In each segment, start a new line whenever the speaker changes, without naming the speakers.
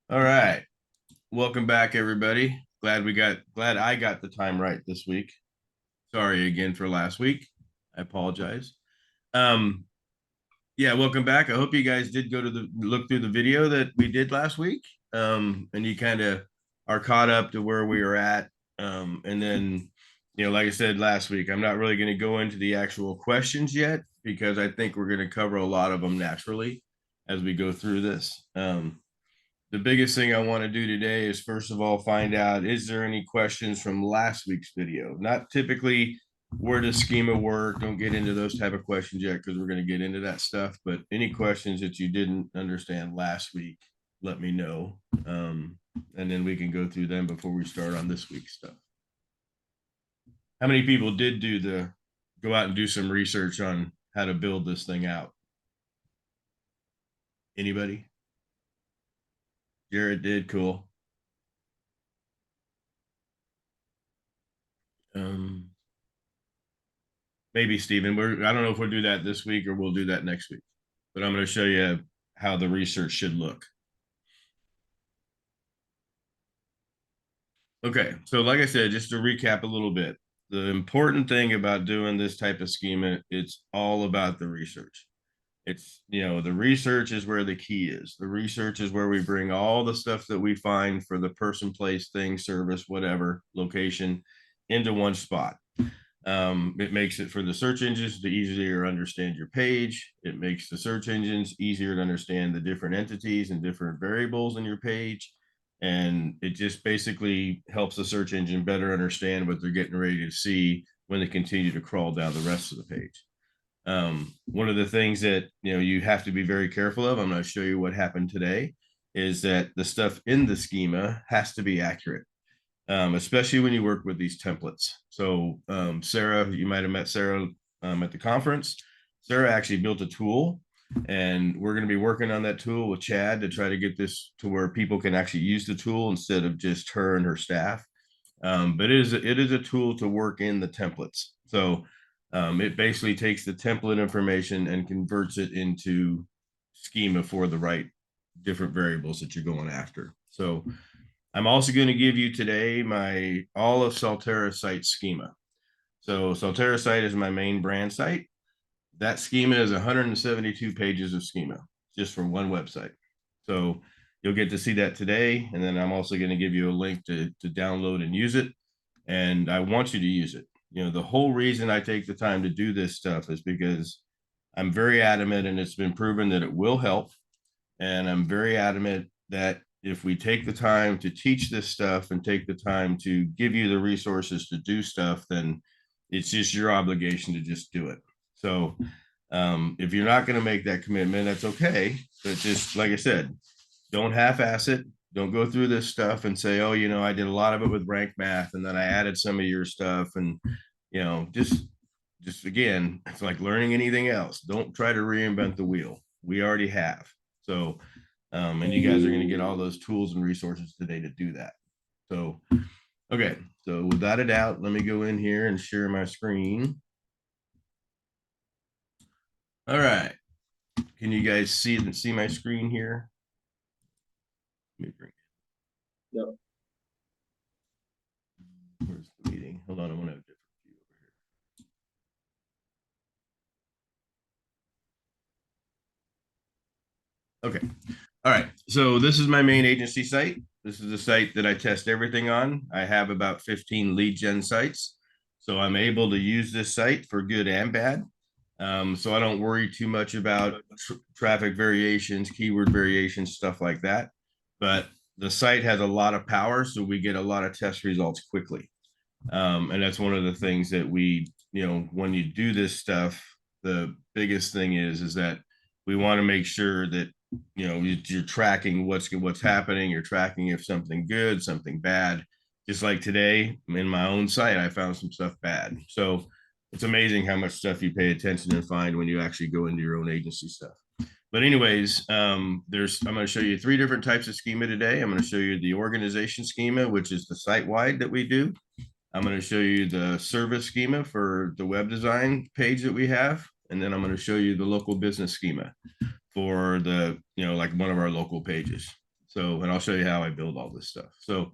All right. Welcome back, everybody. Glad I got the time right this week. Sorry again for last week. I apologize. Um, yeah, welcome back. I hope you guys did go to the look through the video that we did last week. And you kind of are caught up to where we were at. And then, like I said last week, I'm not really going to go into the actual questions yet because I think we're going to cover a lot of them naturally as we go through this. The biggest thing I want to do today is first of all find out, is there any questions from last week's video? Not typically where does schema work? Don't get into those type of questions yet because we're going to get into that stuff. But any questions that you didn't understand last week, let me know. And then we can go through them before we start on this week's stuff. How many people did go out and do some research on how to build this thing out? Anybody? Jared did. Cool. Um, Maybe Stephen. I don't know if we'll do that this week or we'll do that next week. But I'm going to show you how the research should look. Okay, so like I said, just to recap a little bit, the important thing about doing this type of schema, it's all about the research. It's, the research is where the key is. The research is where we bring all the stuff that we find for the person, place, thing, service, whatever, location into one spot. It makes it for the search engines to easier understand your page. It makes the search engines easier to understand the different entities and different variables in your page. And it just basically helps the search engine better understand what they're getting ready to see when they continue to crawl down the rest of the page. One of the things that you have to be very careful of, I'm going to show you what happened today, is that the stuff in the schema has to be accurate. Especially when you work with these templates. So Sarah, you might have met Sarah at the conference. Sarah actually built a tool, and we're going to be working on that tool with Chad to try to get this to where people can actually use the tool instead of just her and her staff. But it is a tool to work in the templates. So it basically takes the template information and converts it into schema for the right different variables that you're going after. So I'm also going to give you today my all of Salterra site schema. So Salterra site is my main brand site. That schema is 172 pages of schema just for one website. So you'll get to see that today. And then I'm also going to give you a link to download and use it. And I want you to use it. The whole reason I take the time to do this stuff is because I'm very adamant, and it's been proven that it will help. And I'm very adamant that if we take the time to teach this stuff and take the time to give you the resources to do stuff, then it's just your obligation to just do it. So if you're not going to make that commitment, that's okay. But just like I said, don't half-ass it. Don't go through this stuff and say, oh, I did a lot of it with rank math and then I added some of your stuff. And, just again, it's like learning anything else. Don't try to reinvent the wheel. We already have. So, and you guys are going to get all those tools and resources today to do that. So, okay. So without a doubt, let me go in here and share my screen. All right. Can you guys see my screen here? Let me bring it.
Yep.
Where's the meeting? Hold on. I want to have a different view over here. Okay. All right. So this is my main agency site. This is the site that I test everything on. I have about 15 lead gen sites. So I'm able to use this site for good and bad. So I don't worry too much about traffic variations, keyword variations, stuff like that. But the site has a lot of power, so we get a lot of test results quickly. And that's one of the things that when you do this stuff, the biggest thing is that we want to make sure that you're tracking what's happening. You're tracking if something good, something bad. Just like today in my own site, I found some stuff bad. So it's amazing how much stuff you pay attention and find when you actually go into your own agency stuff. But anyways, I'm going to show you 3 different types of schema today. I'm going to show you the organization schema, which is the site-wide that we do. I'm going to show you the service schema for the web design page that we have. And then I'm going to show you the local business schema for the, like one of our local pages. So, and I'll show you how I build all this stuff. So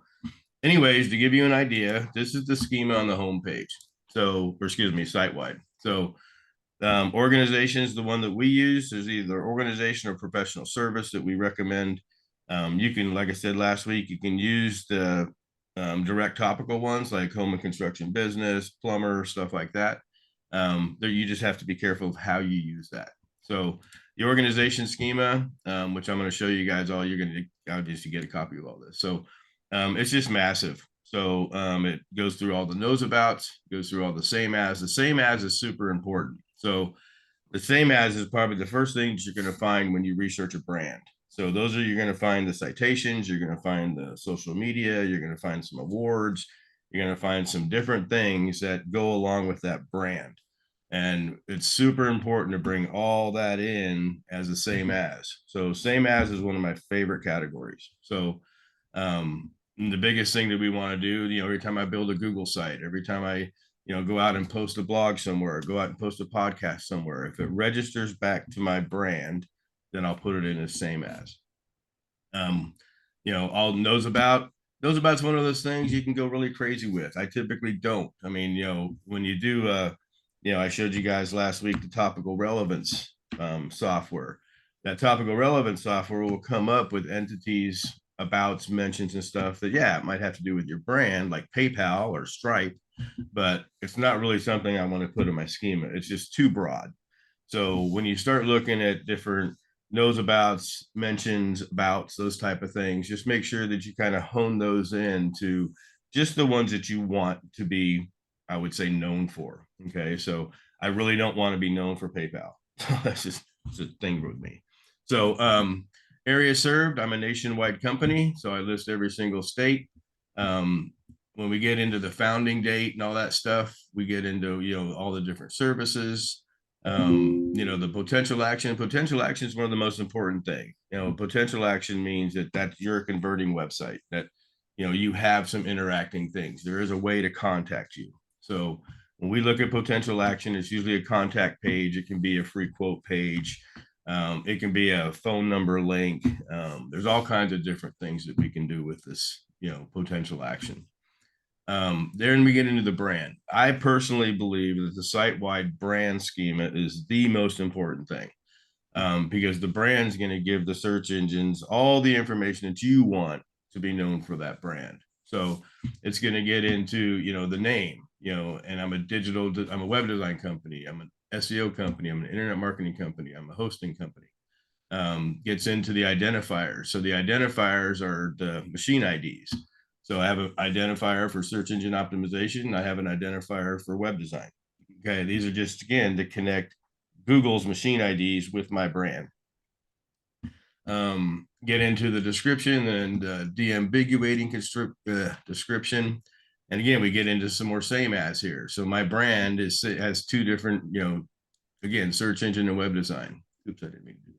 anyways, to give you an idea, this is the schema on the home page. So, or excuse me, site-wide. So organization is the one that we use. Is either organization or professional service that we recommend. You can, like I said last week, you can use the direct topical ones like home and construction business, plumber, stuff like that. There, you just have to be careful of how you use that. So the organization schema, which I'm going to show you guys all, you're going to obviously get a copy of all this. So it's just massive. So it goes through all the knows abouts, goes through all the same as. The same as is super important. So the same as is probably the first things you're going to find when you research a brand. So those are, you're going to find the citations, you're going to find the social media, you're going to find some awards, you're going to find some different things that go along with that brand. And it's super important to bring all that in as the same as. So same as is one of my favorite categories. So the biggest thing that we want to do, every time I build a Google site, every time I go out and post a blog somewhere, go out and post a podcast somewhere, if it registers back to my brand, then I'll put it in as same as. All knows about. Knows about's one of those things you can go really crazy with. I typically don't. I mean, when you do, I showed you guys last week the topical relevance software. That topical relevance software will come up with entities, abouts, mentions, and stuff that, yeah, it might have to do with your brand, like PayPal or Stripe, but it's not really something I want to put in my schema. It's just too broad. So when you start looking at different knows abouts, mentions, abouts, those type of things, just make sure that you kind of hone those in to just the ones that you want to be, I would say, known for. Okay. So I really don't want to be known for PayPal. That's just a thing with me. So area served, I'm a nationwide company, so I list every single state. When we get into the founding date and all that stuff, we get into all the different services. The potential action. Potential action is one of the most important things. Potential action means that you're a converting website, that you have some interacting things. There is a way to contact you. So when we look at potential action, it's usually a contact page. It can be a free quote page. It can be a phone number link. There's all kinds of different things that we can do with this, potential action. Then we get into the brand. I personally believe that the site-wide brand schema is the most important thing, because the brand's going to give the search engines all the information that you want to be known for that brand. So it's going to get into, the name, and I'm a web design company. I'm an SEO company. I'm an internet marketing company. I'm a hosting company. Gets into the identifiers. So the identifiers are the machine IDs. So I have an identifier for search engine optimization. I have an identifier for web design. Okay, these are just, again, to connect Google's machine IDs with my brand. Get into the description and de-ambiguating description. And again, we get into some more same as here. So my brand has two different, again, search engine and web design. Oops, I didn't mean to do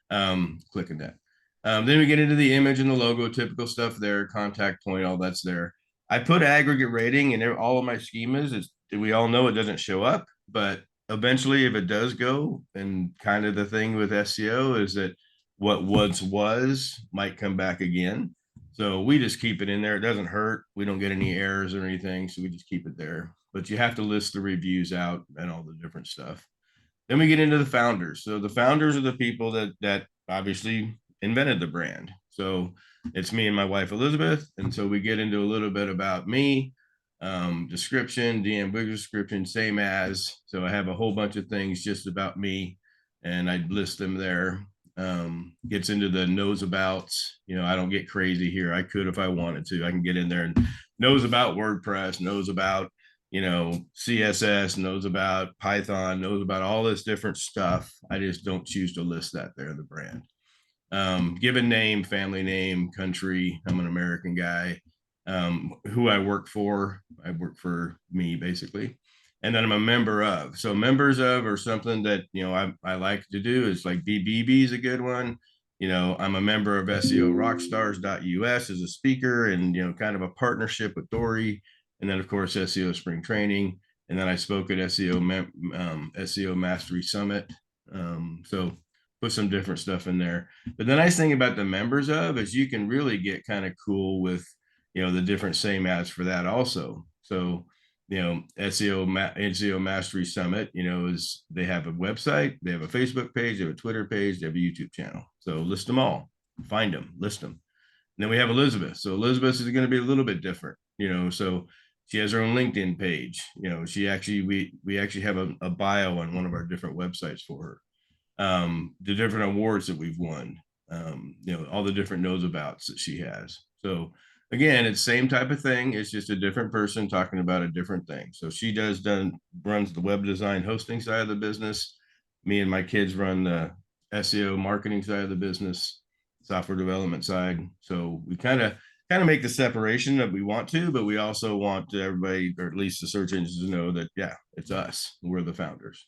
that. Clicking that. Then we get into the image and the logo, typical stuff there, contact point, all that's there. I put aggregate rating in all of my schemas. We all know it doesn't show up, but eventually if it does go, and kind of the thing with SEO is that what once was might come back again. So we just keep it in there. It doesn't hurt. We don't get any errors or anything. So we just keep it there, but you have to list the reviews out and all the different stuff. Then we get into the founders. So the founders are the people that obviously invented the brand. So it's me and my wife, Elizabeth. And so we get into a little bit about me, description, de-ambiguous description, same as. So I have a whole bunch of things just about me, and I list them there. Gets into the knows abouts. I don't get crazy here. I could if I wanted to. I can get in there and knows about WordPress, knows about CSS, knows about Python, knows about all this different stuff. I just don't choose to list that there in the brand. Given name, family name, country. I'm an American guy. Who I work for me, basically. And then I'm a member of. So members of, or something that, I like to do is like BBB is a good one. I'm a member of SEO Rockstars.us as a speaker, and, kind of a partnership with Dory. And then, of course, SEO Spring Training. And then I spoke at SEO Mastery Summit. So put some different stuff in there. But the nice thing about the members of is you can really get kind of cool with, the different sameAs for that also. So, SEO Mastery Summit, is they have a website, they have a Facebook page, they have a Twitter page, they have a YouTube channel. So list them all, find them, list them. And then we have Elizabeth. So Elizabeth is going to be a little bit different, so she has her own LinkedIn page. She actually, we actually have a bio on one of our different websites for her. The different awards that we've won, all the different knows abouts that she has. So again, it's same type of thing. It's just a different person talking about a different thing. So she runs the web design hosting side of the business. Me and my kids run the SEO marketing side of the business, software development side. So we kind of make the separation that we want to, but we also want everybody, or at least the search engines, to know that, yeah, it's us. We're the founders.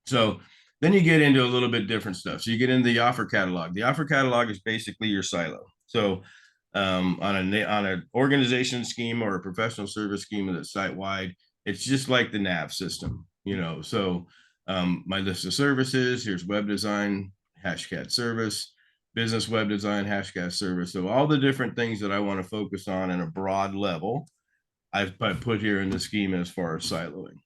So then you get into a little bit different stuff. So you get into the offer catalog. The offer catalog is basically your silo. So on an organization scheme or a professional service schema that's site-wide, it's just like the nav system, So my list of services, here's web design, hashcat service, business web design, hashcat service. So all the different things that I want to focus on in a broad level, I've put here in the schema as far as siloing.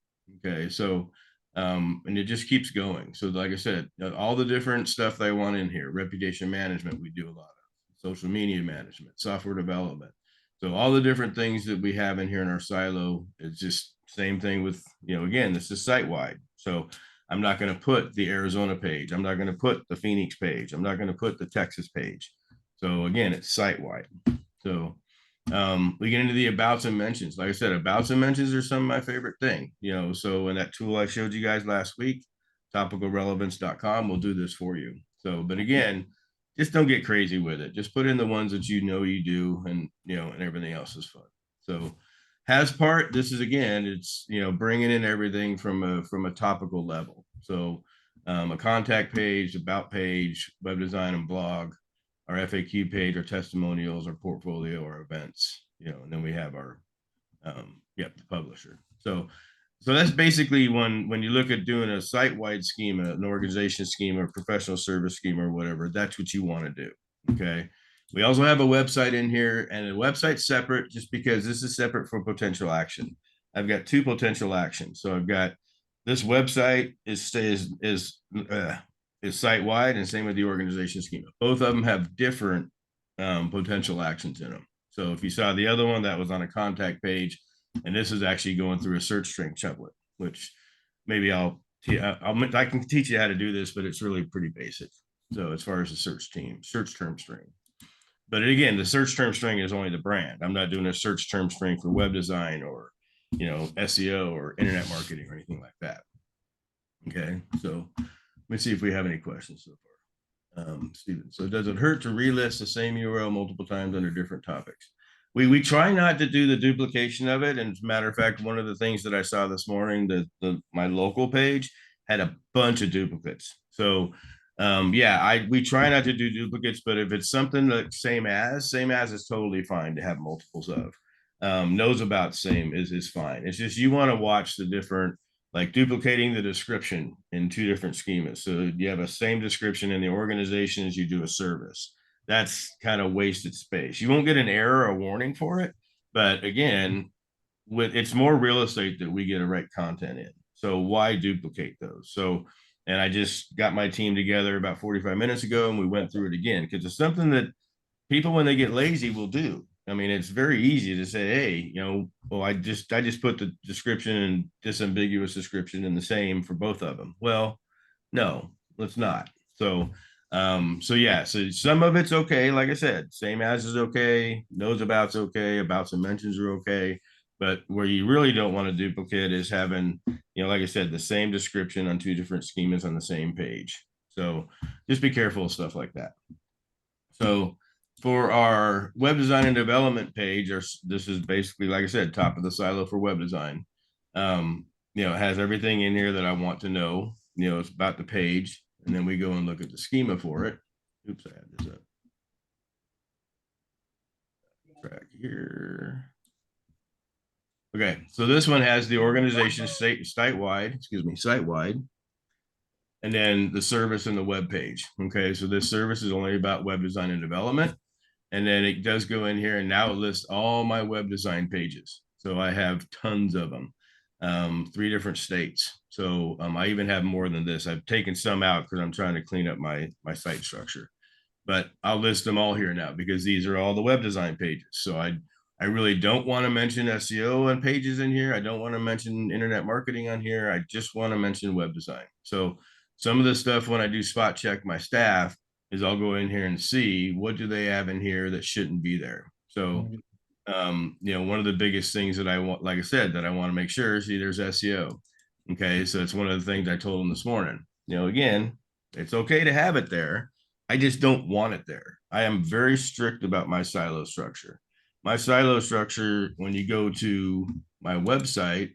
Okay, so and it just keeps going. So like I said, all the different stuff that I want in here, reputation management, we do a lot of social media management, software development. So all the different things that we have in here in our silo, it's just same thing with, again, this is site-wide. So I'm not going to put the Arizona page. I'm not going to put the Phoenix page. I'm not going to put the Texas page. So again, it's site-wide. So we get into the abouts and mentions. Like I said, abouts and mentions are some of my favorite thing, so in that tool I showed you guys last week, topicalrelevance.com will do this for you. So, but again, just don't get crazy with it. Just put in the ones that you do, and and everything else is fun. So has part, this is again, it's bringing in everything from a topical level. So a contact page, about page, web design and blog, our FAQ page, our testimonials, our portfolio, our events, and then we have our, the publisher. So that's basically when you look at doing a site-wide schema, an organization schema, professional service schema, or whatever, that's what you want to do. Okay. We also have a website in here, and the website's separate just because this is separate for potential action. I've got two potential actions. So I've got this website is site-wide, and same with the organization schema. Both of them have different potential actions in them. So if you saw the other one, that was on a contact page, and this is actually going through a search string template, which maybe I can teach you how to do this, but it's really pretty basic. So as far as the search term string. But again, the search term string is only the brand. I'm not doing a search term string for web design or, SEO or internet marketing or anything like that. Okay, so let's see if we have any questions so far. Steven, so does it hurt to relist the same URL multiple times under different topics? We try not to do the duplication of it. And as a matter of fact, one of the things that I saw this morning, my local page had a bunch of duplicates. So we try not to do duplicates, but if it's something like sameAs is totally fine to have multiples of. Knows about same is fine. It's just you want to watch the different, like duplicating the description in two different schemas. So you have a same description in the organization as you do a service. That's kind of wasted space. You won't get an error or warning for it, but again, it's more real estate that we get the right content in. So why duplicate those? So, and I just got my team together about 45 minutes ago, and we went through it again because it's something that people, when they get lazy, will do. I mean, it's very easy to say, hey, well, I just put the description and disambiguous description in the same for both of them. Well, no, let's not. So so some of it's okay. Like I said, sameAs is okay. Knows about's okay. Abouts and mentions are okay. But where you really don't want to duplicate is having, like I said, the same description on two different schemas on the same page. So just be careful of stuff like that. So for our web design and development page, this is basically, like I said, top of the silo for web design. It has everything in here that I want to know. It's about the page, and then we go and look at the schema for it. Oops, I had this up. Track here. Okay, so this one has the organization site-wide. and then the service and the web page. Okay, so this service is only about web design and development. And then it does go in here and now it lists all my web design pages. So I have tons of them, 3 different states. So I even have more than this. I've taken some out because I'm trying to clean up my site structure. But I'll list them all here now because these are all the web design pages. So I really don't want to mention SEO on pages in here. I don't want to mention internet marketing on here. I just want to mention web design. So some of the stuff when I do spot check my staff is I'll go in here and see what do they have in here that shouldn't be there. So one of the biggest things that I want, like I said, that I want to make sure, see, there's SEO. Okay, so it's one of the things I told them this morning. Again, it's okay to have it there. I just don't want it there. I am very strict about my silo structure. My silo structure, when you go to my website,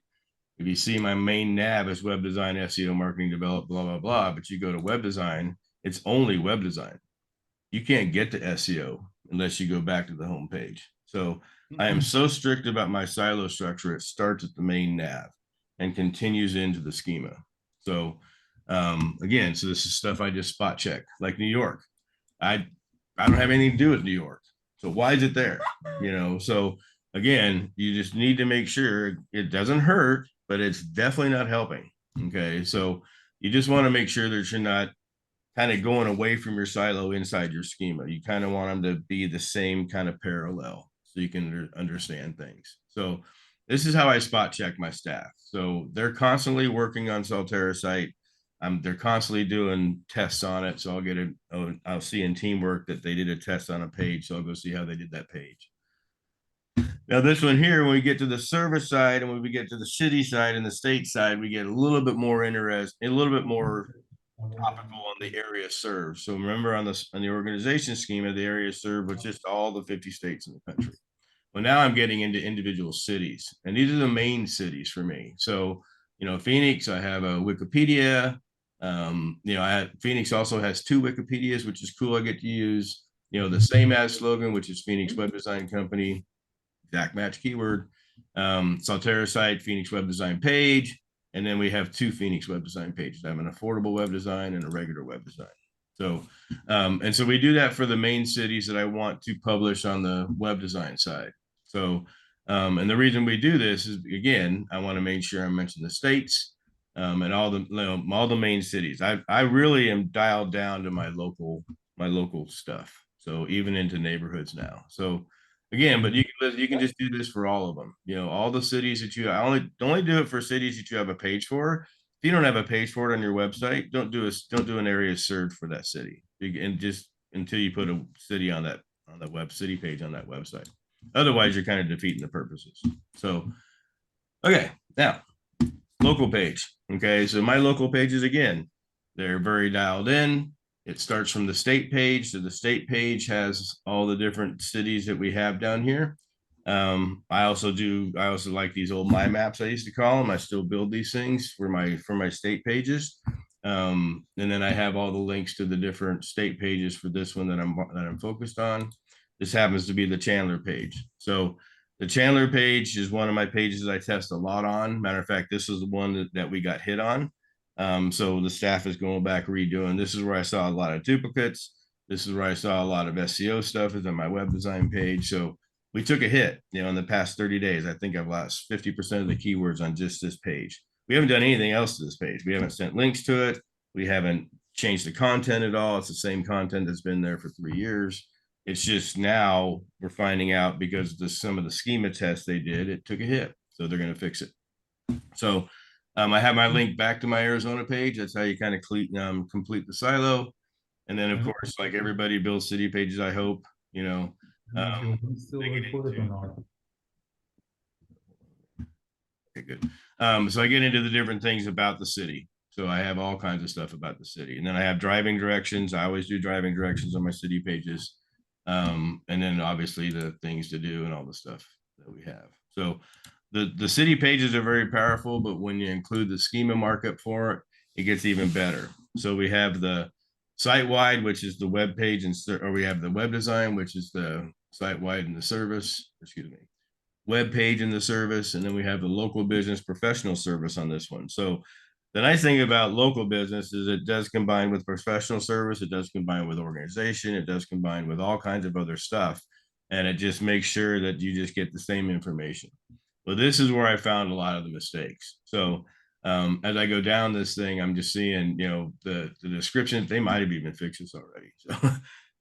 if you see my main nav is web design, SEO, marketing, develop, blah, blah, blah, but you go to web design, it's only web design. You can't get to SEO unless you go back to the home page. So I am so strict about my silo structure. It starts at the main nav and continues into the schema. So again, so this is stuff I just spot check, like New York. I don't have anything to do with New York. So why is it there? So again, you just need to make sure it doesn't hurt, but it's definitely not helping. Okay. So you just want to make sure that you're not kind of going away from your silo inside your schema. You kind of want them to be the same kind of parallel so you can understand things. So this is how I spot check my staff. So they're constantly working on Salterra site. They're constantly doing tests on it. So I'll see in teamwork that they did a test on a page. So I'll go see how they did that page. Now this one here, when we get to the service side and when we get to the city side and the state side, we get a little bit more interesting, a little bit more topical on the area served. So remember on the organization schema, the area served was just all the 50 states in the country. Well, now I'm getting into individual cities, and these are the main cities for me. So, Phoenix, I have a Wikipedia. Phoenix also has 2 Wikipedias, which is cool. I get to use, the sameAs slogan, which is Phoenix Web Design Company, exact match keyword. Salterra site, Phoenix Web Design page. And then we have 2 Phoenix web design pages. I have an affordable web design and a regular web design. So, and so we do that for the main cities that I want to publish on the web design side. So, and the reason we do this is, again, I want to make sure I mention the states and all the main cities. I really am dialed down to my local stuff. So even into neighborhoods now. So again, but you can just do this for all of them. All the cities that I only do it for cities that you have a page for. If you don't have a page for it on your website, don't do an area search for that city, and just until you put a city on the web city page on that website. Otherwise, you're kind of defeating the purposes. So, okay, now local page. Okay, so my local pages, again, they're very dialed in. It starts from the state page. So the state page has all the different cities that we have down here. I also like these old my maps, I used to call them. I still build these things for my state pages. And then I have all the links to the different state pages for this one that I'm focused on. This happens to be the Chandler page. So the Chandler page is one of my pages that I test a lot on. Matter of fact, this is the one that we got hit on. So the staff is going back redoing. This is where I saw a lot of duplicates. This is where I saw a lot of SEO stuff is on my web design page. So we took a hit, in the past 30 days. I think I've lost 50% of the keywords on just this page. We haven't done anything else to this page. We haven't sent links to it. We haven't changed the content at all. It's the same content that's been there for 3 years. It's just now we're finding out because some of the schema tests they did, it took a hit. So they're going to fix it. So I have my link back to my Arizona page. That's how you kind of complete the silo. And then, of course, like everybody builds city pages, I hope,
Still recorded or not?
Okay, good. So I get into the different things about the city. So I have all kinds of stuff about the city. And then I have driving directions. I always do driving directions on my city pages. And then obviously the things to do and all the stuff that we have. So the city pages are very powerful, but when you include the schema markup for it, it gets even better. So we have the Sitewide, which is the web page, or we have the web design, which is the Sitewide and the service, web page and the service. And then we have the local business professional service on this one. So The nice thing about local business is it does combine with professional service. It does combine with organization. It does combine with all kinds of other stuff. And it just makes sure that you just get the same information. Well, this is where I found a lot of the mistakes. So as I go down this thing, I'm just seeing, the description, they might have even fixed this already. So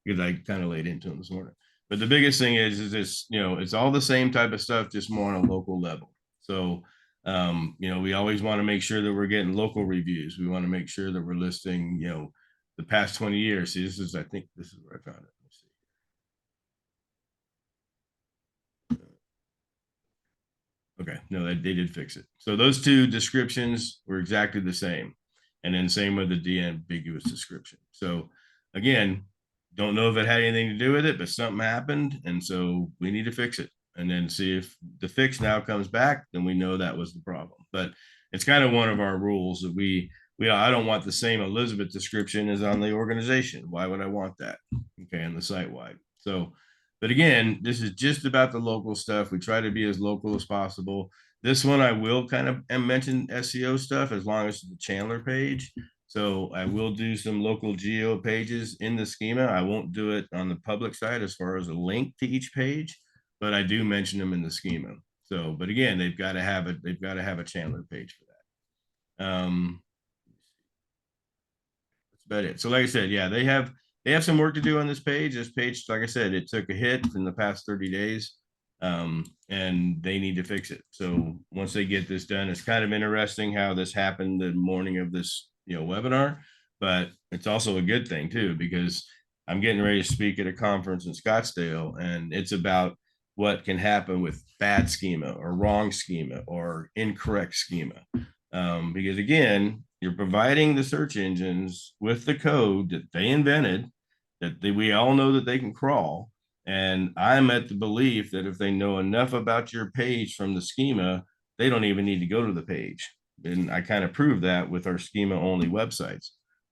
because I kind of laid into them this morning. But the biggest thing is this, it's all the same type of stuff, just more on a local level. So we always want to make sure that we're getting local reviews. We want to make sure that we're listing, the past 20 years. See, I think this is where I found it. Let's see. Okay, no, they did fix it. So those two descriptions were exactly the same. And then same with the de-ambiguous description. So again, don't know if it had anything to do with it, but something happened. And so we need to fix it and then see if the fix now comes back, then we know that was the problem. But it's kind of one of our rules that I don't want the same Elizabeth description as on the organization. Why would I want that? Okay, in the site wide. So, but again, this is just about the local stuff. We try to be as local as possible. This one I will kind of mention SEO stuff as long as it's the Chandler page. So I will do some local geo pages in the schema. I won't do it on the public side as far as a link to each page, but I do mention them in the schema. So, but again, they've got to have a Chandler page for that. That's about it. So like I said, yeah, they have some work to do on this page. This page, like I said, it took a hit in the past 30 days. And they need to fix it. So once they get this done, it's kind of interesting how this happened the morning of this, webinar, but it's also a good thing too, because I'm getting ready to speak at a conference in Scottsdale, and it's about what can happen with bad schema or wrong schema or incorrect schema. Because again, you're providing the search engines with the code that they invented, we all know that they can crawl. And I'm at the belief that if they know enough about your page from the schema, they don't even need to go to the page. And I kind of prove that with our schema only websites.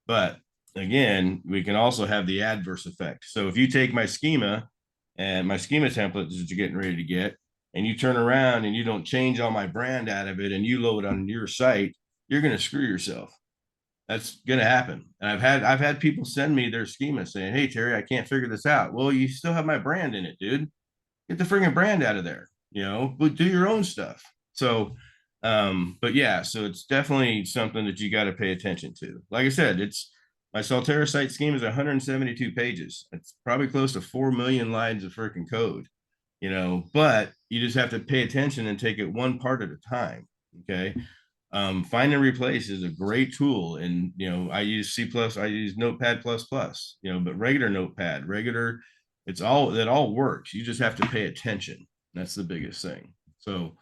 But again, we can also have the adverse effect. So if you take my schema and my schema template that you're getting ready to get, and you turn around and you don't change all my brand out of it and you load it on your site, you're going to screw yourself. That's going to happen. And I've had people send me their schema saying, "Hey Terry, I can't figure this out." Well, you still have my brand in it, dude. Get the friggin' brand out of there, but do your own stuff. So, but yeah, so it's definitely something that you got to pay attention to. Like I said, it's my Salterra site scheme is 172 pages. It's probably close to 4 million lines of freaking code, but you just have to pay attention and take it one part at a time. Okay. Find and replace is a great tool. And, I use I use Notepad++, but regular Notepad, that all works. You just have to pay attention. That's the biggest thing. So,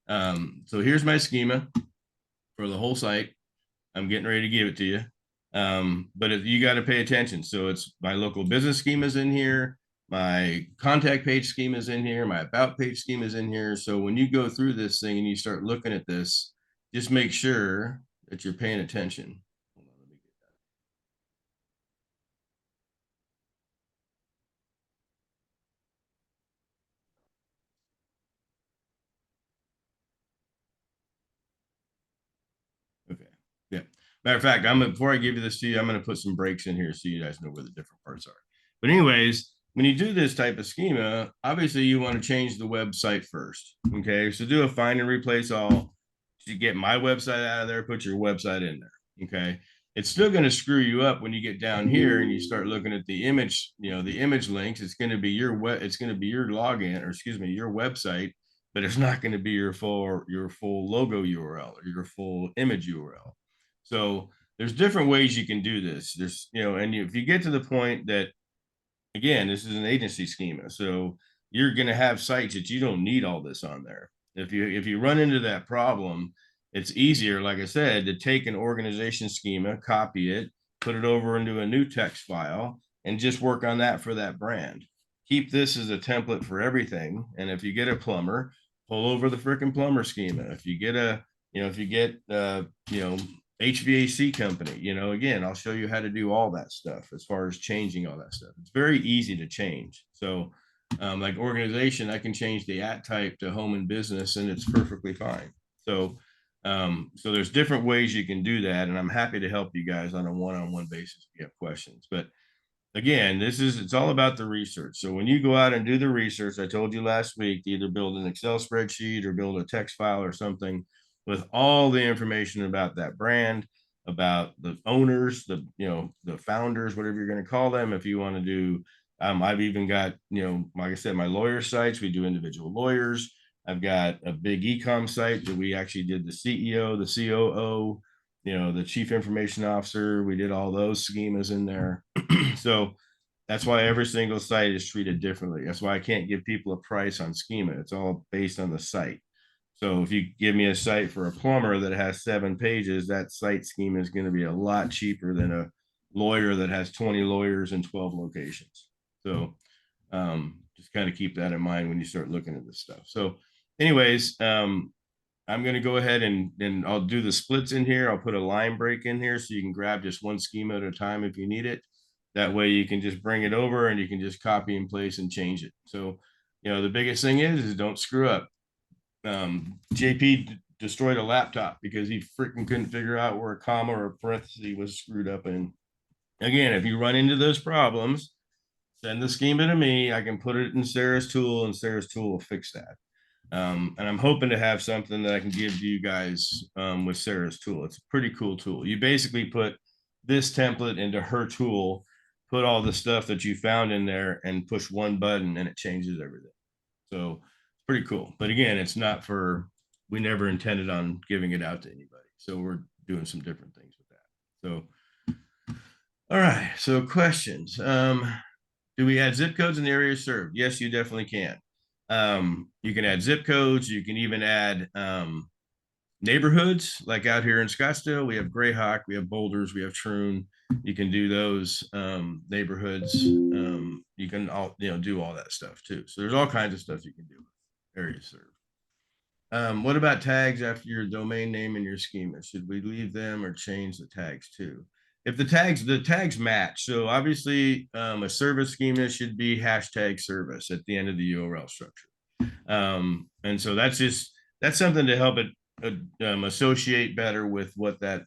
so here's my schema for the whole site. I'm getting ready to give it to you. But you got to pay attention. So it's my local business schemas in here. My contact page schema is in here. My about page schema is in here. So when you go through this thing and you start looking at this, just make sure that you're paying attention. Hold on, let me get that. Okay. Yeah. Matter of fact, before I give you this to you, I'm going to put some breaks in here so you guys know where the different parts are. But anyways, when you do this type of schema, obviously you want to change the website first. Okay. So do a find and replace all. To get my website out of there, put your website in there. Okay. It's still going to screw you up when you get down here and you start looking at the image, the image links. It's going to be it's going to be your login, or excuse me, your website, but it's not going to be your full logo URL or your full image URL. So there's different ways you can do this. If you get to the point that, again, this is an agency schema, so you're going to have sites that you don't need all this on there. If you run into that problem, it's easier, like I said, to take an organization schema, copy it, put it over into a new text file, and just work on that for that brand. Keep this as a template for everything. And if you get a plumber, pull over the freaking plumber schema. If you get HVAC company, again, I'll show you how to do all that stuff as far as changing all that stuff. It's very easy to change. So like organization, I can change the @ type to home and business, and it's perfectly fine. So So there's different ways you can do that, and I'm happy to help you guys on a one-on-one basis if you have questions. But again, it's all about the research. So when you go out and do the research, I told you last week, to either build an Excel spreadsheet or build a text file or something with all the information about that brand, about the owners, the founders, whatever you're going to call them. If you want to do, I've even got, like I said, my lawyer sites, we do individual lawyers. I've got a big e-com site that we actually did the CEO, the COO, the chief information officer. We did all those schemas in there. So that's why every single site is treated differently. That's why I can't give people a price on schema. It's all based on the site. So if you give me a site for a plumber that has 7 pages, that site schema is going to be a lot cheaper than a lawyer that has 20 lawyers and 12 locations. So just kind of keep that in mind when you start looking at this stuff. So anyways, I'm going to go ahead and I'll do the splits in here. I'll put a line break in here so you can grab just one schema at a time if you need it. That way you can just bring it over and you can just copy and paste and change it. So, the biggest thing is don't screw up. JP destroyed a laptop because he freaking couldn't figure out where a comma or a parenthesis was screwed up in. Again, if you run into those problems, send the schema to me. I can put it in Sarah's tool and Sarah's tool will fix that. And I'm hoping to have something that I can give to you guys with Sarah's tool. It's a pretty cool tool. You basically put this template into her tool, put all the stuff that you found in there and push one button and it changes everything. So it's pretty cool. But again, it's not we never intended on giving it out to anybody. So we're doing some different things with that. So, all right. So questions. Do we add zip codes in the area served? Yes, you definitely can. You can add zip codes. You can even add neighborhoods. Like out here in Scottsdale, we have Greyhawk, we have Boulders, we have Troon. You can do those neighborhoods. You can do all that stuff too. So there's all kinds of stuff you can do with area served. What about tags after your domain name and your schema? Should we leave them or change the tags too? If the tags match, so obviously a service schema should be hashtag service at the end of the URL structure. And so that's something to help it associate better with what that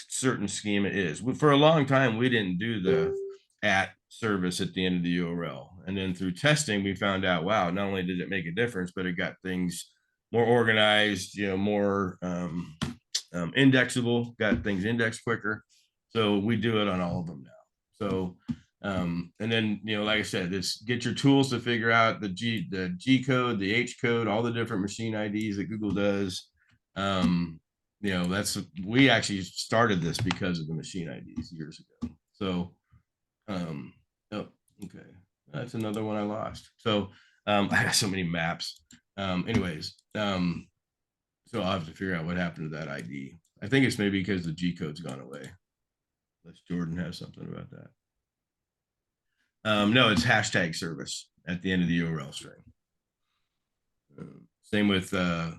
certain schema is. For a long time, we didn't do the @ service at the end of the URL. And then through testing, we found out, wow, not only did it make a difference, but it got things more organized, more indexable, got things indexed quicker. So we do it on all of them now. So, and then, like I said, get your tools to figure out the G code, the H code, all the different machine IDs that Google does. We actually started this because of the machine IDs years ago. So, oh, okay. That's another one I lost. So, I have so many maps. Anyways, so I'll have to figure out what happened to that ID. I think it's maybe because the G code's gone away. Unless Jordan has something about that. No, it's hashtag service at the end of the URL string. Same with there,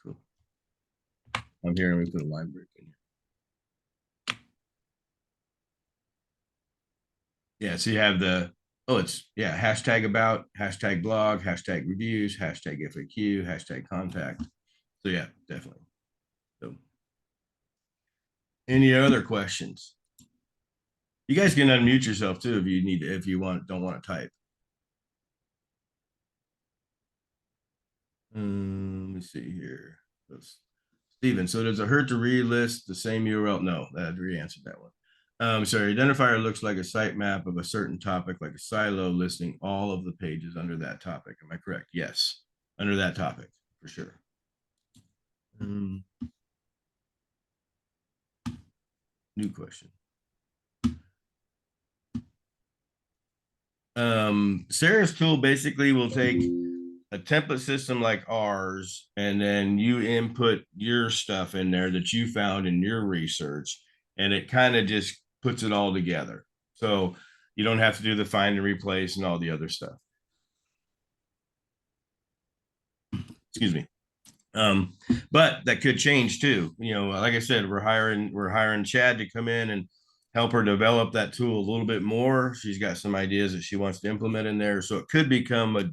cool. I'm here and we put a line break in here. Yeah, so you have hashtag about, hashtag blog, hashtag reviews, hashtag FAQ, hashtag contact. So yeah, definitely. So any other questions? You guys can unmute yourself too if you don't want to type. Let me see here. Steven, so does it hurt to relist the same URL? No, that re-answered that one. Sorry, identifier looks like a sitemap of a certain topic, like a silo listing all of the pages under that topic. Am I correct? Yes, under that topic, for sure. New question. Sarah's tool basically will take a template system like ours, and then you input your stuff in there that you found in your research, and it kind of just puts it all together. So you don't have to do the find and replace and all the other stuff. Excuse me. But that could change too. Like I said, we're hiring Chad to come in and help her develop that tool a little bit more. She's got some ideas that she wants to implement in there. So it could become a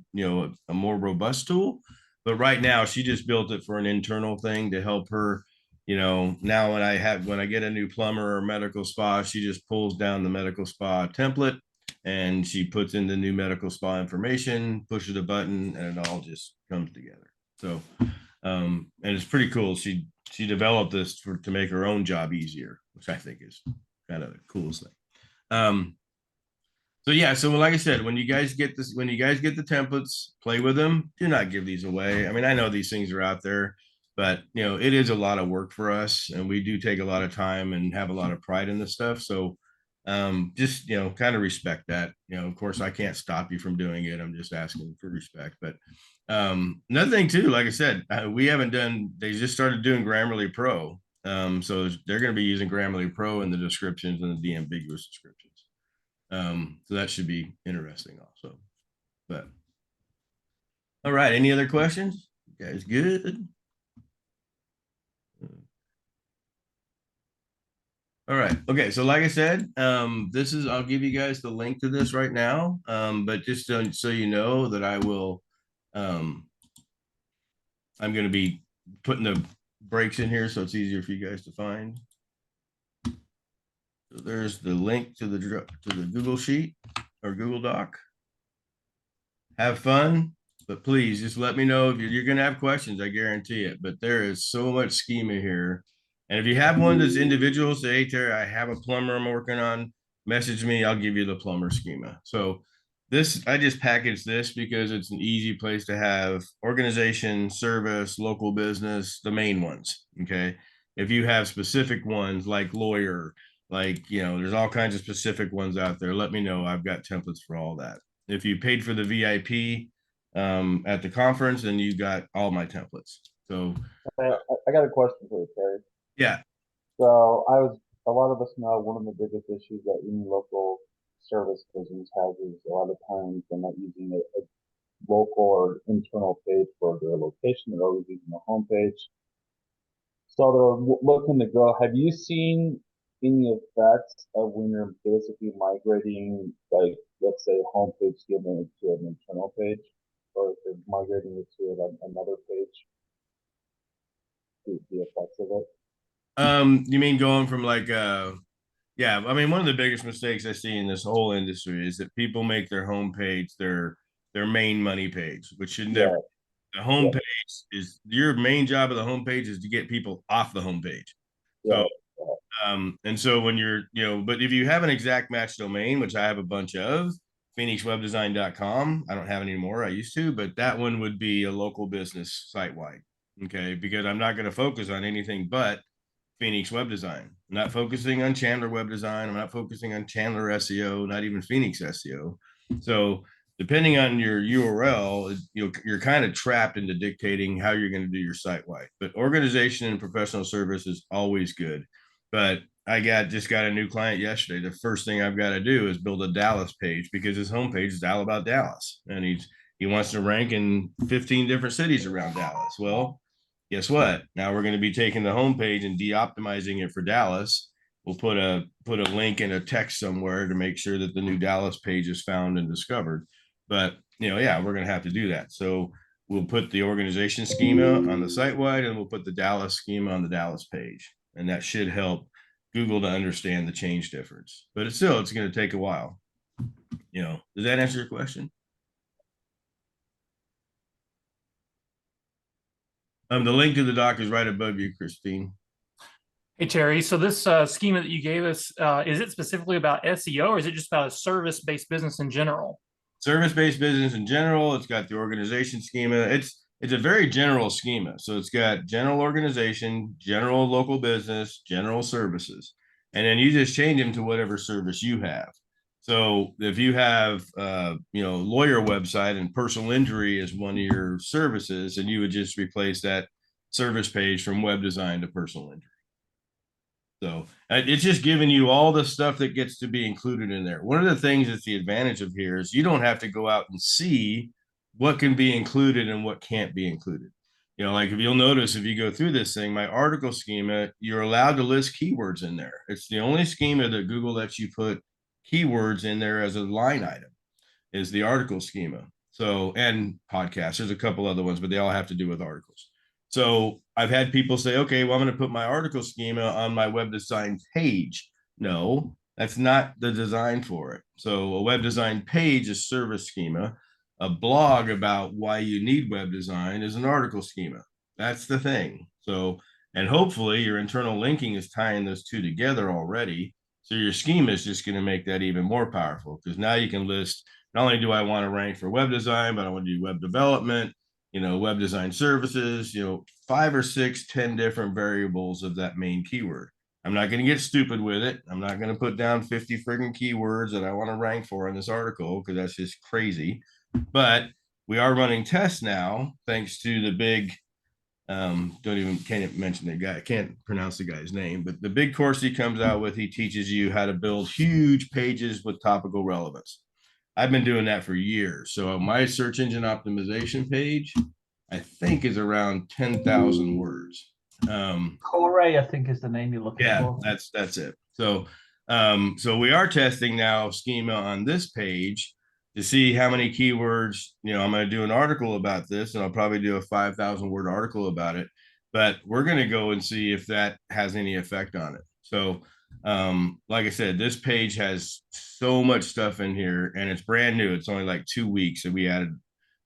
more robust tool, But right now, she just built it for an internal thing to help her. Now when I get a new plumber or medical spa, she just pulls down the medical spa template and she puts in the new medical spa information, pushes a button, and it all just comes together. So, and it's pretty cool. She developed this to make her own job easier, which I think is kind of the coolest thing. So yeah, so like I said, when you guys get the templates, play with them. Do not give these away. I mean, I know these things are out there, but it is a lot of work for us, and we do take a lot of time and have a lot of pride in this stuff. So just kind of respect that. Of course, I can't stop you from doing it. I'm just asking for respect. But another thing too, like I said, we haven't done. They just started doing Grammarly Pro, so they're going to be using Grammarly Pro in the descriptions and the ambiguous descriptions. So that should be interesting also. But all right, any other questions? You guys good? All right. Okay. So like I said, I'll give you guys the link to this right now. But just so you know that I'm going to be putting the breaks in here so it's easier for you guys to find. So there's the link to the Google Sheet or Google Doc. Have fun, but please just let me know if you're going to have questions. I guarantee it. But there is so much schema here. And if you have one that's individual, say, hey, Terry, I have a plumber I'm working on, message me. I'll give you the plumber schema. So I just packaged this because it's an easy place to have organization, service, local business, the main ones. Okay. If you have specific ones like lawyer, there's all kinds of specific ones out there. Let me know. I've got templates for all that. If you paid for the VIP at the conference, then you got all my templates. So
I got a question for you, Terry.
yeah.
So a lot of us know one of the biggest issues that any local service business has is a lot of times they're not using a local or internal page for their location. They're always using a homepage. So they're looking to grow. Have you seen any effects of when you're basically migrating, like, let's say, homepage given to an internal page, or if you're migrating it to another page, the effects of it?
You mean going from yeah, I mean, one of the biggest mistakes I see in this whole industry is that people make their homepage their main money page, which should never.
Yeah,
The
yeah,
homepage is your main job of the homepage is to get people off the homepage.
yeah,
So
yeah,
and so when but if you have an exact match domain, which I have a bunch of, phoenixwebdesign.com, I don't have any more. I used to, but that one would be a local business site wide. Okay. Because I'm not going to focus on anything but Phoenix Web Design. I'm not focusing on Chandler Web Design. I'm not focusing on Chandler SEO, not even Phoenix SEO. So depending on your URL, you're kind of trapped into dictating how you're going to do your site wide. But organization and professional service is always good. But I just got a new client yesterday. The first thing I've got to do is build a Dallas page because his homepage is all about Dallas, and he wants to rank in 15 different cities around Dallas. Well, guess what? Now we're going to be taking the homepage and de-optimizing it for Dallas. We'll put a link in a text somewhere to make sure that the new Dallas page is found and discovered. But yeah, we're going to have to do that. So we'll put the organization schema on the site wide, and we'll put the Dallas schema on the Dallas page, and that should help Google to understand the change difference. But it's going to take a while. Does that answer your question? The link to the doc is right above you, Christine.
Hey, Terry. So this schema that you gave us, is it specifically about SEO, or is it just about a service-based business in general?
Service-based business in general. It's got the organization schema. It's a very general schema. So it's got general organization, general local business, general services. And then you just change them to whatever service you have. So if you have, lawyer website and personal injury is one of your services, and you would just replace that service page from web design to personal injury. So it's just giving you all the stuff that gets to be included in there. One of the things that's the advantage of here is you don't have to go out and see what can be included and what can't be included. Like if you'll notice, if you go through this thing, my article schema, you're allowed to list keywords in there. It's the only schema that Google lets you put keywords in there as a line item is the article schema. So, and podcasts, there's a couple other ones, but they all have to do with articles. So I've had people say, okay, well, I'm going to put my article schema on my web design page. No, that's not the design for it. So a web design page is service schema. A blog about why you need web design is an article schema. That's the thing. So, and hopefully your internal linking is tying those two together already. So your schema is just going to make that even more powerful, because now you can list, not only do I want to rank for web design, but I want to do web development, web design services, 5 or 6, 10 different variables of that main keyword. I'm not going to get stupid with it. I'm not going to put down 50 friggin' keywords that I want to rank for in this article, because that's just crazy. But we are running tests now, thanks to the big, can't mention the guy, can't pronounce the guy's name, but the big course he comes out with, he teaches you how to build huge pages with topical relevance. I've been doing that for years. So my search engine optimization page, I think, is around 10,000 words.
Corey, I think, is the name you're looking for.
Yeah, that's it. So, so we are testing now schema on this page to see how many keywords, I'm going to do an article about this, and I'll probably do a 5,000 word article about it, but we're going to go and see if that has any effect on it. So, like I said, this page has so much stuff in here, and it's brand new. It's only like 2 weeks, and we added,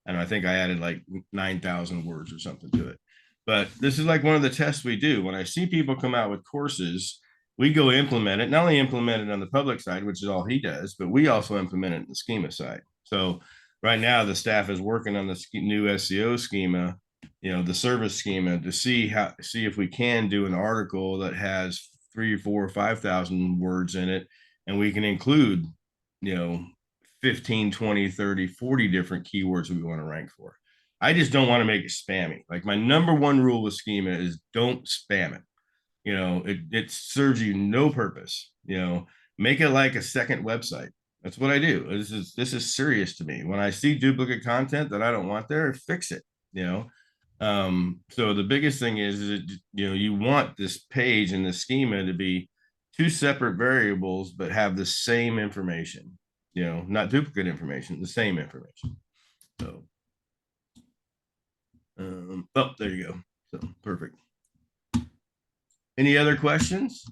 and I think I added like 9,000 words or something to it. But this is like one of the tests we do. When I see people come out with courses, we go implement it, not only implement it on the public side, which is all he does, but we also implement it in the schema side. So right now the staff is working on the new SEO schema, the service schema, to see if we can do an article that has 3, 4, 5,000 words in it, and we can include 15, 20, 30, 40 different keywords we want to rank for. I just don't want to make it spammy. Like, my number one rule with schema is don't spam it. It serves you no purpose. Make it like a second website. That's what I do. This is serious to me. When I see duplicate content that I don't want there, fix it. So the biggest thing is that, you want this page and the schema to be 2 separate variables, but have the same information, not duplicate information, the same information. So, oh, there you go. So perfect. Any other questions?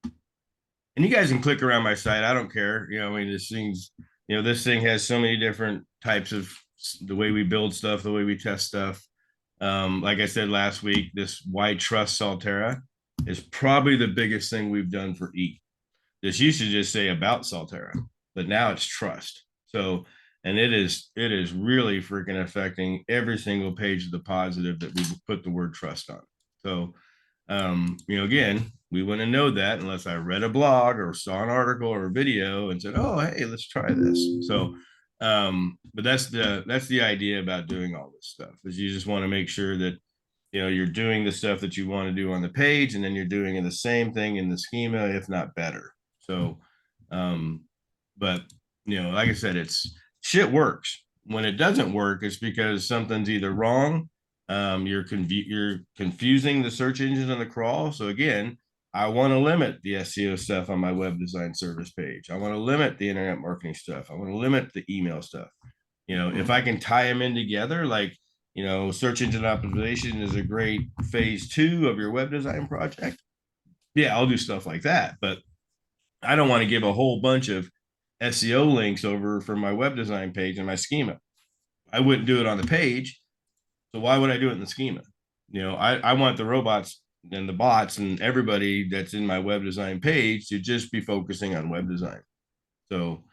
And you guys can click around my site. I don't care. This thing has so many different types of the way we build stuff, the way we test stuff. Like I said last week, this why trust Salterra is probably the biggest thing we've done for E. This used to just say about Salterra, but now it's trust. So, and it is really freaking affecting every single page of the positive that we put the word trust on. So, again, we wouldn't know that unless I read a blog or saw an article or a video and said, oh, hey, let's try this. So, but that's the idea about doing all this stuff, is you just want to make sure that, you're doing the stuff that you want to do on the page, and then you're doing the same thing in the schema, if not better. So, but, like I said, shit works. When it doesn't work, it's because something's either wrong. You're confusing the search engines on the crawl. So again, I want to limit the SEO stuff on my web design service page. I want to limit the internet marketing stuff. I want to limit the email stuff. If I can tie them in together, like, search engine optimization is a great phase 2 of your web design project. Yeah, I'll do stuff like that, but I don't want to give a whole bunch of SEO links over for my web design page and my schema. I wouldn't do it on the page. So why would I do it in the schema? I want the robots and the bots and everybody that's in my web design page to just be focusing on web design. So,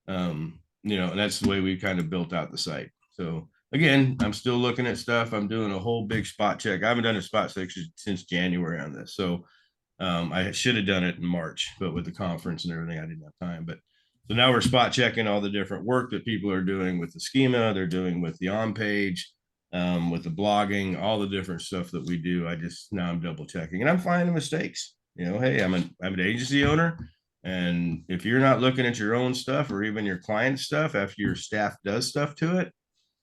and that's the way we kind of built out the site. So again, I'm still looking at stuff. I'm doing a whole big spot check. I haven't done a spot check since January on this. So I should have done it in March, but with the conference and everything, I didn't have time. But so now we're spot checking all the different work that people are doing with the schema, they're doing with the on page, with the blogging, all the different stuff that we do. Now I'm double checking, and I'm finding mistakes. Hey, I'm an agency owner, and if you're not looking at your own stuff or even your client's stuff after your staff does stuff to it,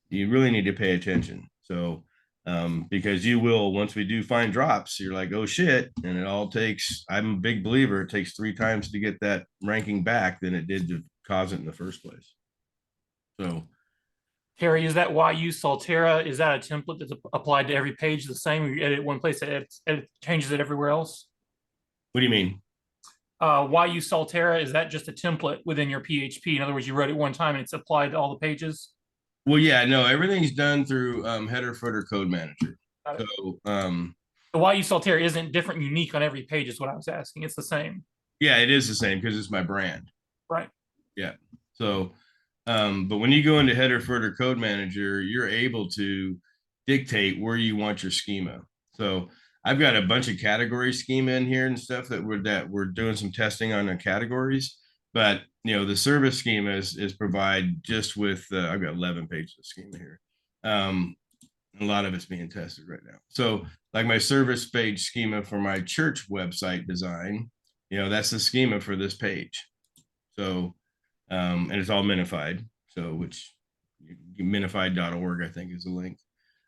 you really need to pay attention. So, because you will, once we do find drops, you're like, oh shit. And it all takes, I'm a big believer, it takes 3 times to get that ranking back than it did to cause it in the first place. So,
Harry, is that why you use Salterra? Is that a template that's applied to every page the same? Or you edit one place, it changes it everywhere else?
What do you mean?
Why use Salterra? Is that just a template within your PHP? In other words, you wrote it one time and it's applied to all the pages?
Well, yeah, no, everything's done through header footer code manager.
Got it.
So
The why you Salterra isn't different, unique on every page is what I was asking. It's the same.
yeah, it is the same because it's my brand.
Right.
Yeah. So but when you go into header footer code manager, you're able to dictate where you want your schema. So I've got a bunch of category schema in here and stuff that we're doing some testing on the categories. But the service schema is provide just with I've got 11 pages of schema here. A lot of it's being tested right now. So like my service page schema for my church website design, that's the schema for this page. So and it's all minified. So which minified.org, I think, is the link.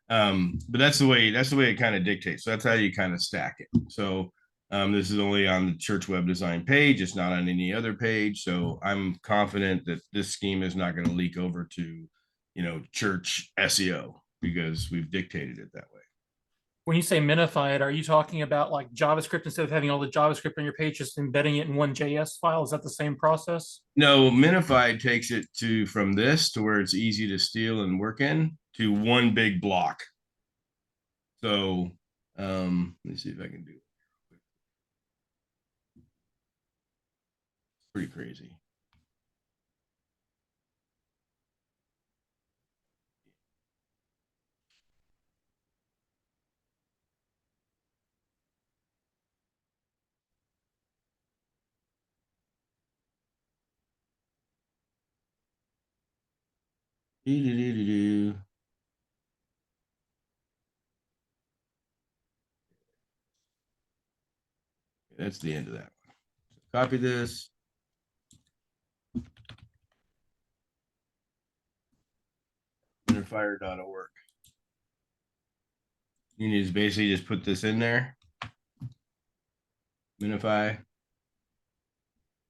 But that's the way it kind of dictates. So that's how you kind of stack it. So this is only on the church web design page. It's not on any other page. So I'm confident that this scheme is not going to leak over to, church SEO because we've dictated it that way.
When you say minified, are you talking about like JavaScript instead of having all the JavaScript on your page, just embedding it in one JS file? Is that the same process?
No, minified takes it from this to where it's easy to steal and work in to one big block. So let me see if I can do it. Pretty crazy. That's the end of that one. Copy this. Fire.org. You need to basically just put this in there. Minify.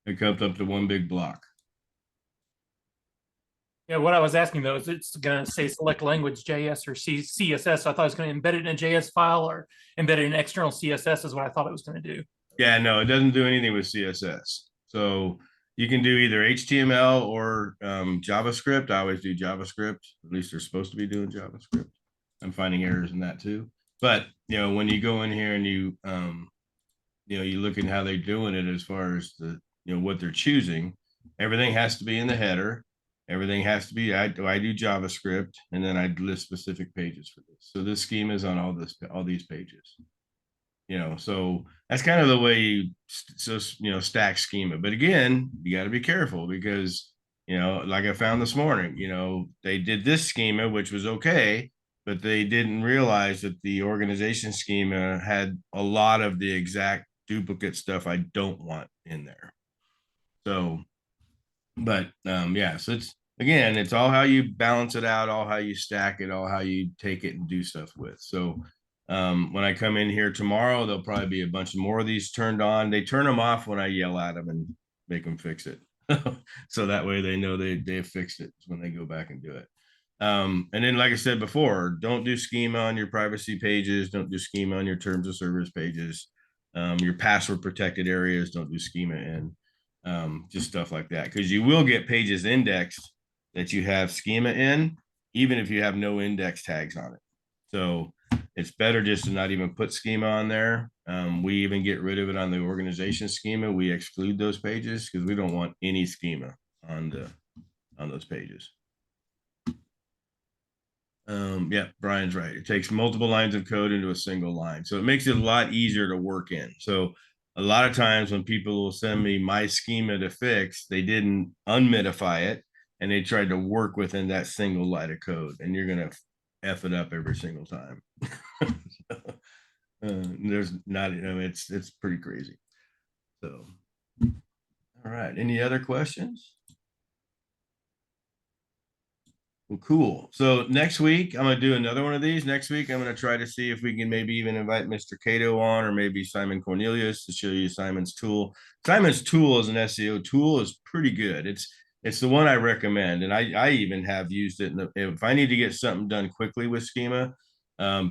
It comes up to one big block.
Yeah, what I was asking though is it's going to say select language JS or CSS. So I thought it was going to embed it in a JS file or embed it in external CSS is what I thought it was going to do.
Yeah, no, it doesn't do anything with CSS. So you can do either HTML or JavaScript. I always do JavaScript. At least they're supposed to be doing JavaScript. I'm finding errors in that too. But when you go in here and you look at how they're doing it as far as the what they're choosing, everything has to be in the header. Everything has to be. I do JavaScript, and then I list specific pages for this. So this schema is on all these pages. So that's kind of the way you stack schema. But again, you got to be careful because like I found this morning, they did this schema, which was okay, but they didn't realize that the organization schema had a lot of the exact duplicate stuff I don't want in there. So, but yeah, so it's all how you balance it out, all how you stack it, all how you take it and do stuff with. So when I come in here tomorrow, there'll probably be a bunch more of these turned on. They turn them off when I yell at them and make them fix it. So that way they know they have fixed it when they go back and do it. And then, like I said before, don't do schema on your privacy pages. Don't do schema on your terms of service pages. Your password protected areas, don't do schema in. Just stuff like that. Because you will get pages indexed that you have schema in, even if you have no index tags on it. So it's better just to not even put schema on there. We even get rid of it on the organization schema. We exclude those pages because we don't want any schema on those pages. Yeah, Brian's right. It takes multiple lines of code into a single line. So it makes it a lot easier to work in. So a lot of times when people will send me my schema to fix, they didn't unminify it and they tried to work within that single line of code, and you're going to F it up every single time. There's not, it's pretty crazy. So, all right. Any other questions? Well, cool. So next week, I'm going to do another one of these. Next week, I'm going to try to see if we can maybe even invite Mr. Cato on, or maybe Simon Cornelius to show you Simon's tool. Simon's tool as an SEO tool is pretty good. it's the one I recommend. And I even have used it if I need to get something done quickly with Schema,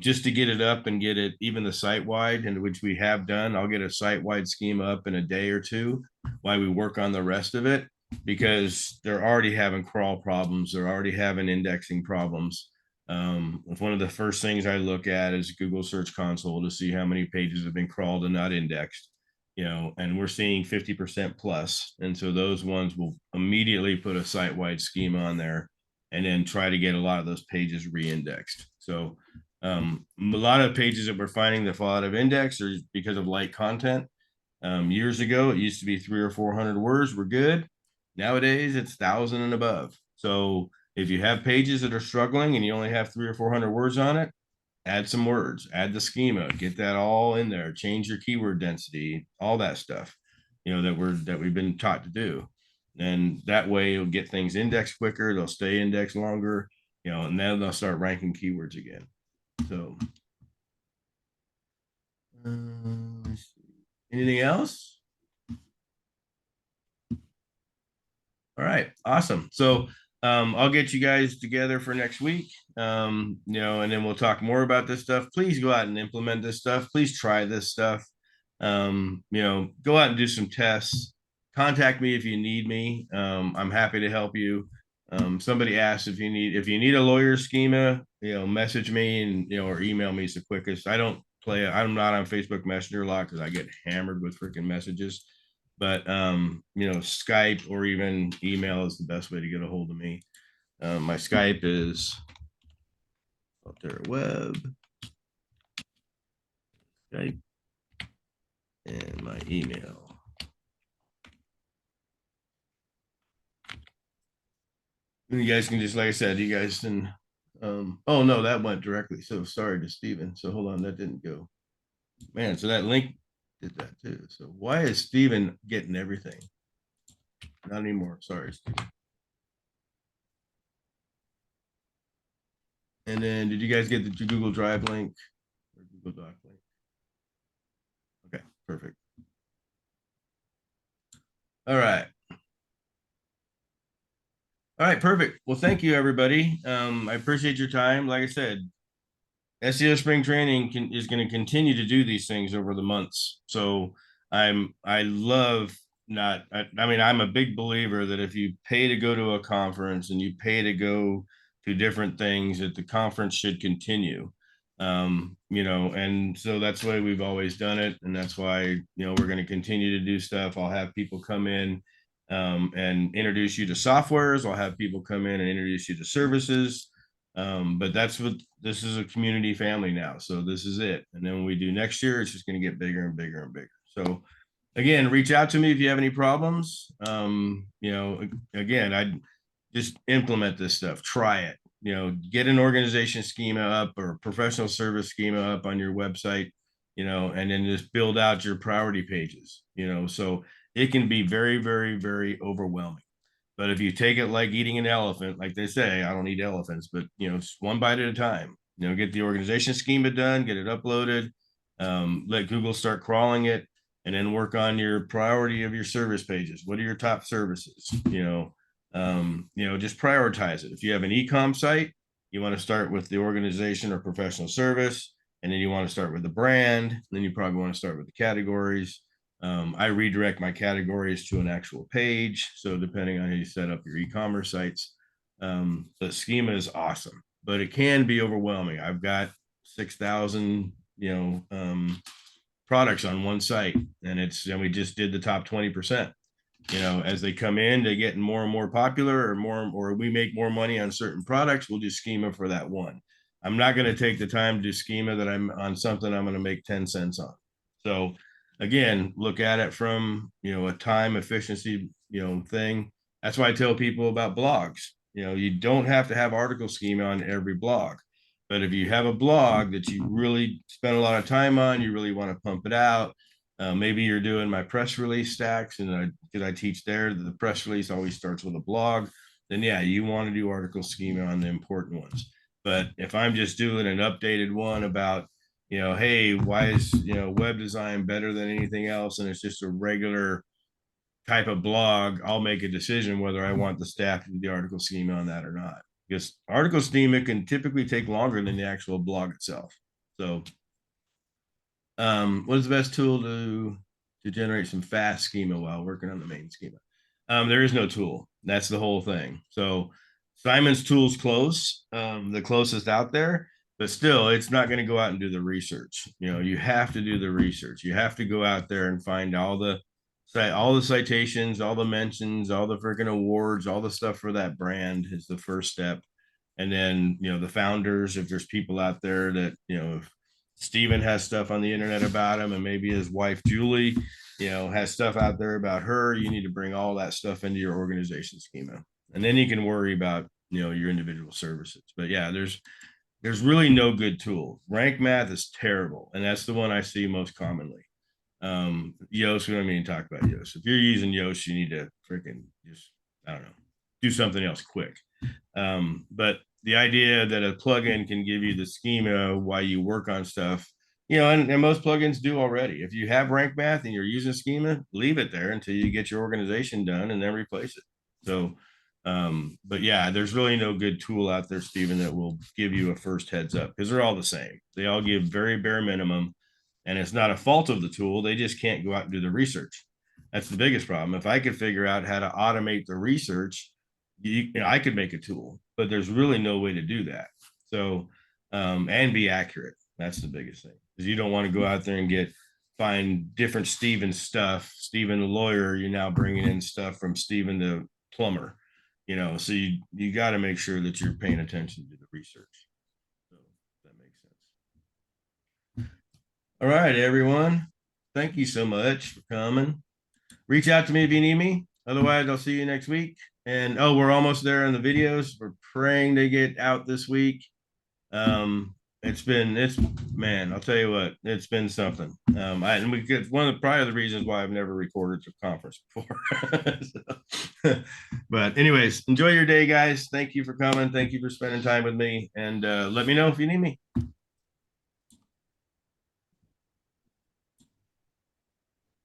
just to get it up and get it even the site wide, and which we have done. I'll get a site wide schema up in a day or two while we work on the rest of it, because they're already having crawl problems. They're already having indexing problems. One of the first things I look at is Google Search Console to see how many pages have been crawled and not indexed, and we're seeing 50% plus. And so those ones will immediately put a site-wide schema on there and then try to get a lot of those pages re-indexed. So a lot of pages that we're finding that fall out of index are because of light content. Years ago, it used to be 300 or 400 words were good. Nowadays, it's 1,000 and above. So if you have pages that are struggling and you only have 300 or 400 words on it, add some words, add the schema, get that all in there, change your keyword density, all that stuff, that we've been taught to do. And that way you'll get things indexed quicker, they'll stay indexed longer, and then they'll start ranking keywords again. So anything else? All right, awesome. So I'll get you guys together for next week, and then we'll talk more about this stuff. Please go out and implement this stuff. Please try this stuff. Go out and do some tests. Contact me if you need me. I'm happy to help you. Somebody asked if you need a lawyer schema, message me and or email me is the quickest. I'm not on Facebook Messenger a lot because I get hammered with freaking messages. But Skype or even email is the best way to get a hold of me. My Skype is Salterra Web, Skype, and my email. And you guys can just, like I said, you guys can. Oh no, that went directly. So sorry to Steven. So hold on, that didn't go. Man, so that link did that too. So why is Steven getting everything? Not anymore. Sorry, Steven. And then did you guys get the Google Drive link or Google Doc link? Okay, perfect. All right. All right, perfect. Well, thank you, everybody. I appreciate your time. Like I said, SEO Spring Training is going to continue to do these things over the months. So I'm a big believer that if you pay to go to a conference and you pay to go to different things, that the conference should continue. And so that's the way we've always done it. And that's why, we're going to continue to do stuff. I'll have people come in and introduce you to softwares. I'll have people come in and introduce you to services. But that's what this is, a community family now. So this is it. And then when we do next year, it's just going to get bigger and bigger and bigger. So again, reach out to me if you have any problems. Again, I'd just implement this stuff, try it, get an organization schema up or professional service schema up on your website, and then just build out your priority pages, so it can be very, very, very overwhelming. But if you take it like eating an elephant, like they say, I don't eat elephants, but one bite at a time. Get the organization schema done, get it uploaded, let Google start crawling it, and then work on your priority of your service pages. What are your top services? Just prioritize it. If you have an e-com site, you want to start with the organization or professional service, and then you want to start with the brand. Then you probably want to start with the categories. I redirect my categories to an actual page. So depending on how you set up your e-commerce sites, the schema is awesome, but it can be overwhelming. I've got 6,000, products on one site, and we just did the top 20%. As they come in, they get more and more popular, or we make more money on certain products, we'll do schema for that one. I'm not going to take the time to do schema that I'm on something I'm going to make 10 cents on. So again, look at it from, a time efficiency, thing. That's why I tell people about blogs. You don't have to have article schema on every blog, but if you have a blog that you really spend a lot of time on, you really want to pump it out. Maybe you're doing my press release stacks, and because I teach there, the press release always starts with a blog. Then yeah, you want to do article schema on the important ones. But if I'm just doing an updated one about, hey, why is web design better than anything else, and it's just a regular type of blog, I'll make a decision whether I want the staff to do the article schema on that or not. Because article schema can typically take longer than the actual blog itself. So what is the best tool to generate some fast schema while working on the main schema? There is no tool. That's the whole thing. So Simon's tool's close, the closest out there, but still it's not going to go out and do the research. You know, you have to do the research. You have to go out there and find all the citations, all the mentions, all the freaking awards, all the stuff for that brand is the first step. And then, you know, the founders, if there's people out there that, you know, if Steven has stuff on the internet about him and maybe his wife, Julie, you know, has stuff out there about her, you need to bring all that stuff into your organization schema. And then you can worry about, you know, your individual services. But yeah, there's really no good tool. Rank math is terrible. And that's the one I see most commonly. Yoast, we don't even talk about Yoast. If you're using Yoast, you need to freaking just, I don't know, do something else quick. But the idea that a plugin can give you the schema while you work on stuff, you know, and most plugins do already. If you have rank math and you're using schema, leave it there until you get your organization done and then replace it. So, but yeah, there's really no good tool out there, Stephen, that will give you a first heads up because they're all the same. They all give very bare minimum. And it's not a fault of the tool. They just can't go out and do the research. That's the biggest problem. If I could figure out how to automate the research, I could make a tool, but there's really no way to do that. So, and be accurate. That's the biggest thing because you don't want to go out there and find different Steven stuff. Steven the lawyer, you're now bringing in stuff from Steven the plumber, you know, so you got to make sure that you're paying attention to the research. So that makes sense. All right, everyone. Thank you so much for coming. Reach out to me if you need me. Otherwise, I'll see you next week. And oh, we're almost there on the videos. We're praying they get out this week. Man, I'll tell you what, it's been something. And we get one of the probably the reasons why I've never recorded a conference before. But anyways, enjoy your day, guys. Thank you for coming. Thank you for spending time with me. And let me know if you need me.